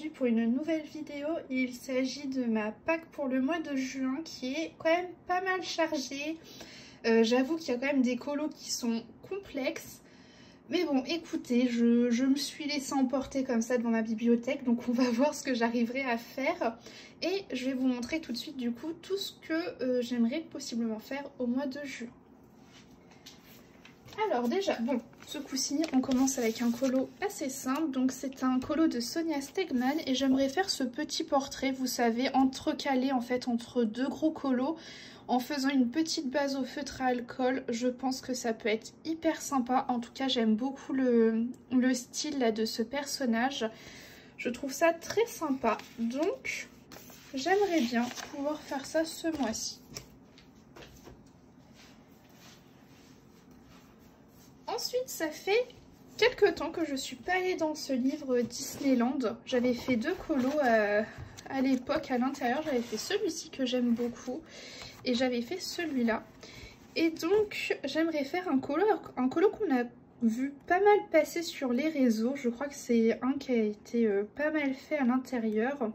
aujourd'hui pour une nouvelle vidéo et il s'agit de ma pack pour le mois de juin qui est quand même pas mal chargée. J'avoue qu'il y a quand même des colos qui sont complexes. Mais bon, écoutez, je me suis laissée emporter comme ça devant ma bibliothèque, donc on va voir ce que j'arriverai à faire. Et je vais vous montrer tout de suite du coup tout ce que j'aimerais possiblement faire au mois de juin. Alors déjà, bon, ce coup-ci, on commence avec un colo assez simple. Donc c'est un colo de Sonia Stegman et j'aimerais faire ce petit portrait, vous savez, entrecalé en fait entre deux gros colos en faisant une petite base au feutre à alcool. Je pense que ça peut être hyper sympa. En tout cas, j'aime beaucoup le style là de ce personnage. Je trouve ça très sympa. Donc, j'aimerais bien pouvoir faire ça ce mois-ci. Ensuite, ça fait quelques temps que je suis pas allée dans ce livre Disneyland. J'avais fait deux colos à l'époque à l'intérieur. J'avais fait celui-ci que j'aime beaucoup et j'avais fait celui-là. Et donc, j'aimerais faire un colo qu'on a vu pas mal passer sur les réseaux. Je crois que c'est un qui a été pas mal fait à l'intérieur.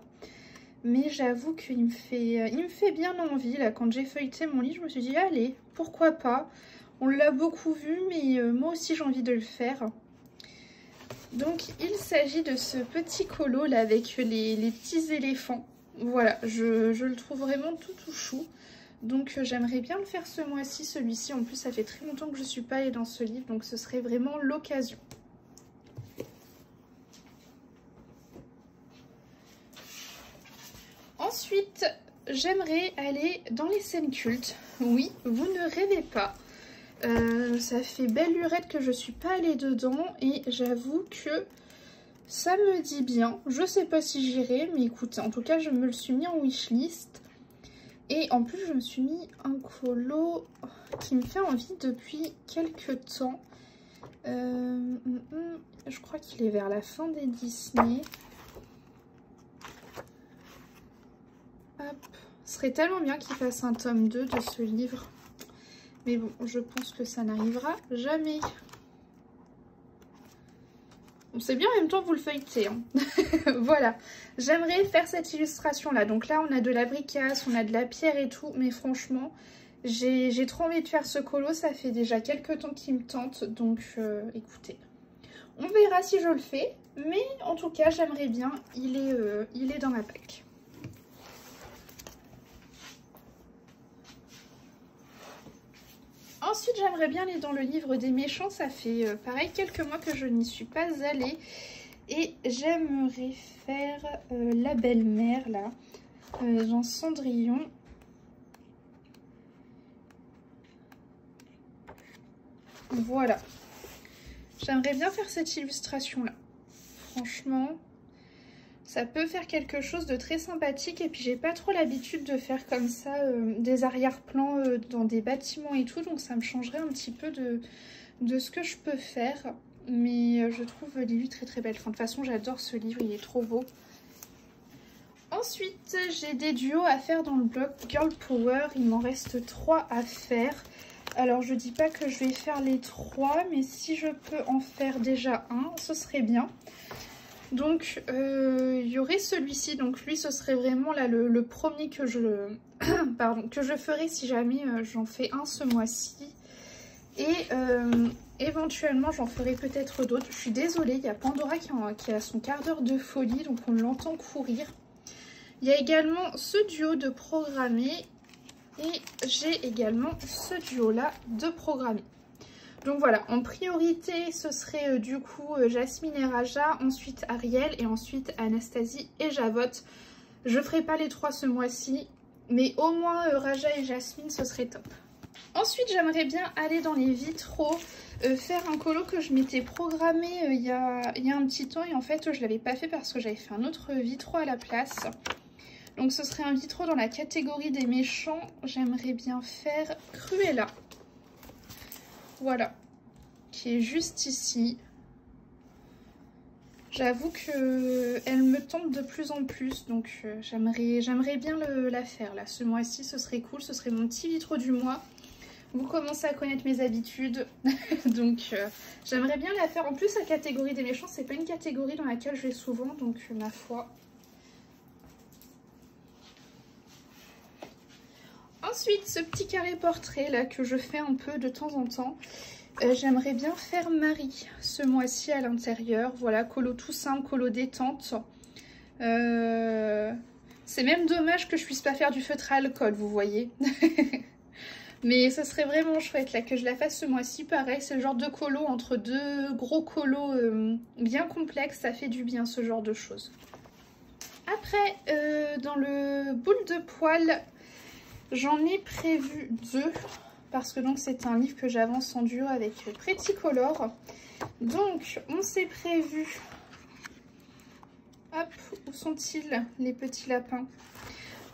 Mais j'avoue qu'il me fait bien envie. Là, quand j'ai feuilleté mon livre, je me suis dit, allez, pourquoi pas. On l'a beaucoup vu, mais moi aussi j'ai envie de le faire. Donc il s'agit de ce petit colo là avec les petits éléphants. Voilà, je le trouve vraiment tout chou. Donc j'aimerais bien le faire ce mois-ci, celui-ci. En plus ça fait très longtemps que je ne suis pas allée dans ce livre, donc ce serait vraiment l'occasion. Ensuite, j'aimerais aller dans les scènes cultes. Oui, vous ne rêvez pas. Ça fait belle lurette que je suis pas allée dedans et j'avoue que ça me dit bien. Je sais pas si j'irai, mais écoutez, en tout cas je me le suis mis en wishlist. Et en plus je me suis mis un colo qui me fait envie depuis quelques temps. Je crois qu'il est vers la fin des Disney. Hop. Ce serait tellement bien qu'il fasse un tome 2 de ce livre. Mais bon, je pense que ça n'arrivera jamais. On sait bien en même temps vous le feuilletez. Hein. Voilà. J'aimerais faire cette illustration-là. Donc là, on a de la bricasse, on a de la pierre et tout. Mais franchement, j'ai trop envie de faire ce colo. Ça fait déjà quelques temps qu'il me tente. Donc, écoutez. On verra si je le fais. Mais en tout cas, j'aimerais bien. Il est dans ma pack. Ensuite, j'aimerais bien aller dans le livre des méchants. Ça fait pareil quelques mois que je n'y suis pas allée. Et j'aimerais faire la belle-mère, là, dans Cendrillon. Voilà. J'aimerais bien faire cette illustration-là. Franchement, ça peut faire quelque chose de très sympathique. Et puis j'ai pas trop l'habitude de faire comme ça des arrière-plans dans des bâtiments et tout. Donc ça me changerait un petit peu de ce que je peux faire. Mais je trouve Lily très belle. Enfin, de toute façon j'adore ce livre, il est trop beau. Ensuite j'ai des duos à faire dans le bloc Girl Power. Il m'en reste 3 à faire. Alors je dis pas que je vais faire les 3. Mais si je peux en faire déjà un, ce serait bien. Donc il y aurait celui-ci, donc lui ce serait vraiment là le premier que je ferai si jamais j'en fais un ce mois-ci. Et éventuellement j'en ferai peut-être d'autres. Je suis désolée, il y a Pandora qui a son quart d'heure de folie, donc on l'entend courir. Il y a également ce duo de programmé et j'ai également ce duo là de programmé. Donc voilà, en priorité, ce serait du coup Jasmine et Raja, ensuite Ariel et ensuite Anastasie et Javotte. Je ferai pas les 3 ce mois-ci, mais au moins Raja et Jasmine, ce serait top. Ensuite, j'aimerais bien aller dans les vitraux, faire un colo que je m'étais programmé il y a un petit temps et en fait, je l'avais pas fait parce que j'avais fait un autre vitraux à la place. Donc ce serait un vitraux dans la catégorie des méchants. J'aimerais bien faire Cruella. Voilà, qui est juste ici. J'avoue qu'elle me tente de plus en plus, donc j'aimerais bien la faire là. Ce mois-ci, ce serait cool, ce serait mon petit vitraux du mois. Vous commencez à connaître mes habitudes, donc j'aimerais bien la faire. En plus, la catégorie des méchants, c'est pas une catégorie dans laquelle je vais souvent, donc ma foi, Ensuite, ce petit carré portrait là que je fais un peu de temps en temps. J'aimerais bien faire Marie ce mois-ci à l'intérieur. Voilà, colo tout simple, colo détente. C'est même dommage que je puisse pas faire du feutre à alcool, vous voyez. Mais ça serait vraiment chouette là que je la fasse ce mois-ci. Pareil, c'est le genre de colo entre deux gros colos bien complexes. Ça fait du bien ce genre de choses. Après, dans le boule de poil, j'en ai prévu 2. Parce que donc c'est un livre que j'avance en duo avec Pretty Color. Donc on s'est prévu... Hop, où sont-ils les petits lapins?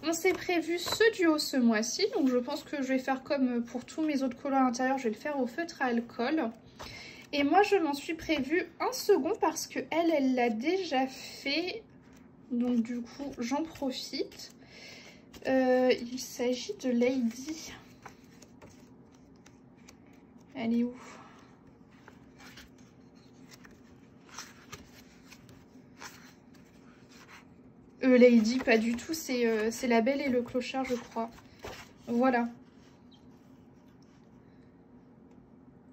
On s'est prévu ce duo ce mois-ci. Donc je pense que je vais faire comme pour tous mes autres colos à l'intérieur. Je vais le faire au feutre à alcool. Et moi je m'en suis prévu un second parce que elle l'a déjà fait. Donc du coup j'en profite. Il s'agit de Lady. Elle est où? Lady, pas du tout. C'est La Belle et le Clochard, je crois. Voilà.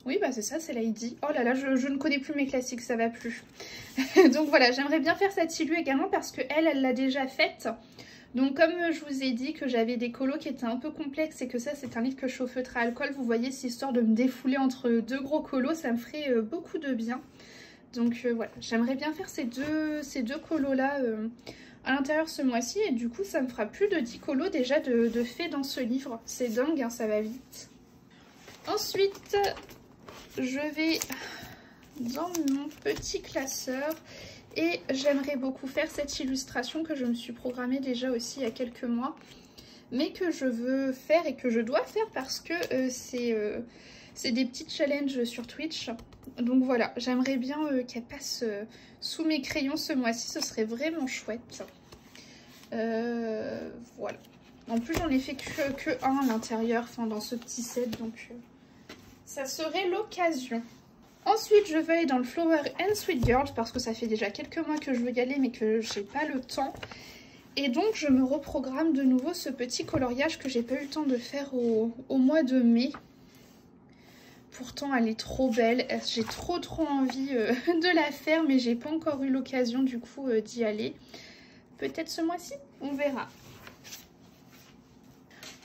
Oui, bah c'est ça, c'est Lady. Oh là là, je ne connais plus mes classiques, ça va plus. Donc voilà, j'aimerais bien faire cette silhouette également parce que elle l'a déjà faite. Donc comme je vous ai dit que j'avais des colos qui étaient un peu complexes et que ça c'est un livre que je fais au feutre à alcool, vous voyez, c'est histoire de me défouler entre deux gros colos, ça me ferait beaucoup de bien. Donc voilà, j'aimerais bien faire ces deux colos là à l'intérieur ce mois-ci et du coup ça me fera plus de 10 colos déjà de fait dans ce livre. C'est dingue, hein, ça va vite. Ensuite, je vais dans mon petit classeur. Et j'aimerais beaucoup faire cette illustration que je me suis programmée déjà aussi il y a quelques mois. Mais que je veux faire et que je dois faire parce que c'est des petits challenges sur Twitch. Donc voilà, j'aimerais bien qu'elle passe sous mes crayons ce mois-ci. Ce serait vraiment chouette. Voilà. En plus j'en ai fait que un à l'intérieur, enfin dans ce petit set. Donc ça serait l'occasion. Ensuite, je vais aller dans le Flower and Sweet Girls parce que ça fait déjà quelques mois que je veux y aller mais que j'ai pas le temps. Et donc, je me reprogramme de nouveau ce petit coloriage que j'ai pas eu le temps de faire au mois de mai. Pourtant, elle est trop belle. J'ai trop envie de la faire mais j'ai pas encore eu l'occasion du coup d'y aller. Peut-être ce mois-ci, on verra.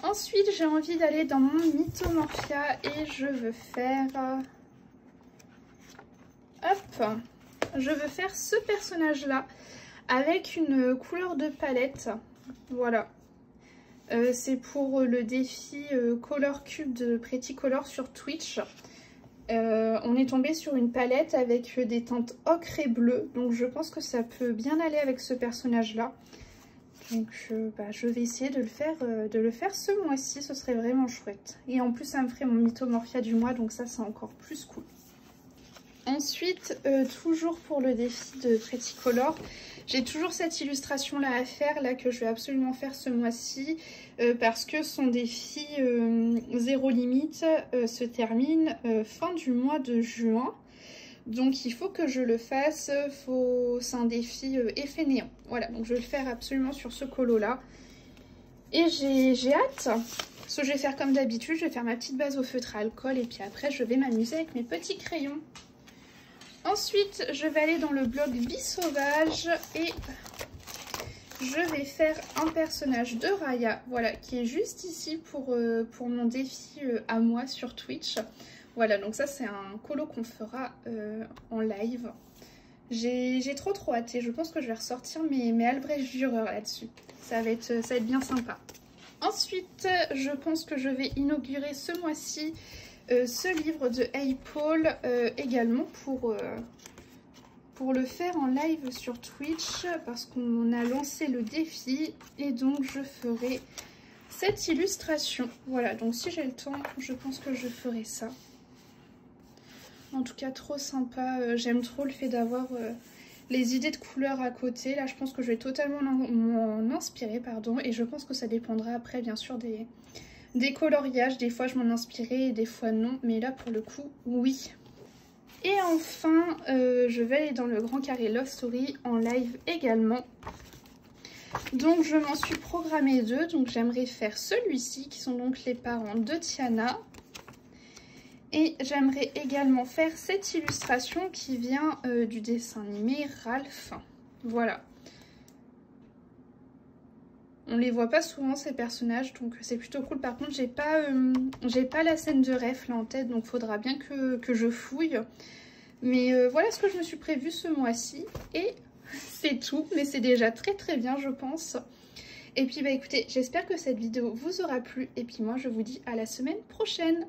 Ensuite, j'ai envie d'aller dans mon Mythomorphia et je veux faire... Hop, je veux faire ce personnage-là avec une couleur de palette. Voilà. C'est pour le défi Color Cube de Pretty Color sur Twitch. On est tombé sur une palette avec des teintes ocre et bleu. Donc je pense que ça peut bien aller avec ce personnage-là. Donc je vais essayer de le faire ce mois-ci. Ce serait vraiment chouette. Et en plus, ça me ferait mon Mythomorphia du mois. Donc ça, c'est encore plus cool. Ensuite, toujours pour le défi de Pretty Color, j'ai toujours cette illustration là à faire, là que je vais absolument faire ce mois-ci, parce que son défi zéro limite se termine fin du mois de juin. Donc il faut que je le fasse, c'est un défi effet néant. Voilà, donc je vais le faire absolument sur ce colo là. Et j'ai hâte. Ce que je vais faire comme d'habitude, je vais faire ma petite base au feutre à alcool et puis après je vais m'amuser avec mes petits crayons. Ensuite, je vais aller dans le blog Bisauvage et je vais faire un personnage de Raya, voilà, qui est juste ici pour mon défi à moi sur Twitch. Voilà, donc ça c'est un colo qu'on fera en live. J'ai trop hâte et je pense que je vais ressortir mes Albrecht Dürer là-dessus. Ça va être bien sympa. Ensuite, je pense que je vais inaugurer ce mois-ci ce livre de Hey Paul également pour le faire en live sur Twitch parce qu'on a lancé le défi et donc je ferai cette illustration. Voilà, donc si j'ai le temps, je pense que je ferai ça. En tout cas, trop sympa. J'aime trop le fait d'avoir les idées de couleurs à côté. Là, je pense que je vais totalement m'en inspirer, pardon. Et je pense que ça dépendra après, bien sûr, des coloriages. Des fois, je m'en inspirais et des fois, non. Mais là, pour le coup, oui. Et enfin, je vais aller dans le Grand Carré Love Story en live également. Donc je m'en suis programmé 2, donc j'aimerais faire celui-ci qui sont donc les parents de Tiana. Et j'aimerais également faire cette illustration qui vient du dessin animé Ralph. Voilà. On les voit pas souvent ces personnages, donc c'est plutôt cool. Par contre, j'ai pas la scène de ref là en tête, donc faudra bien que je fouille. Mais voilà ce que je me suis prévu ce mois-ci. Et c'est tout, mais c'est déjà très très bien je pense. Et puis bah écoutez, j'espère que cette vidéo vous aura plu. Et puis moi je vous dis à la semaine prochaine.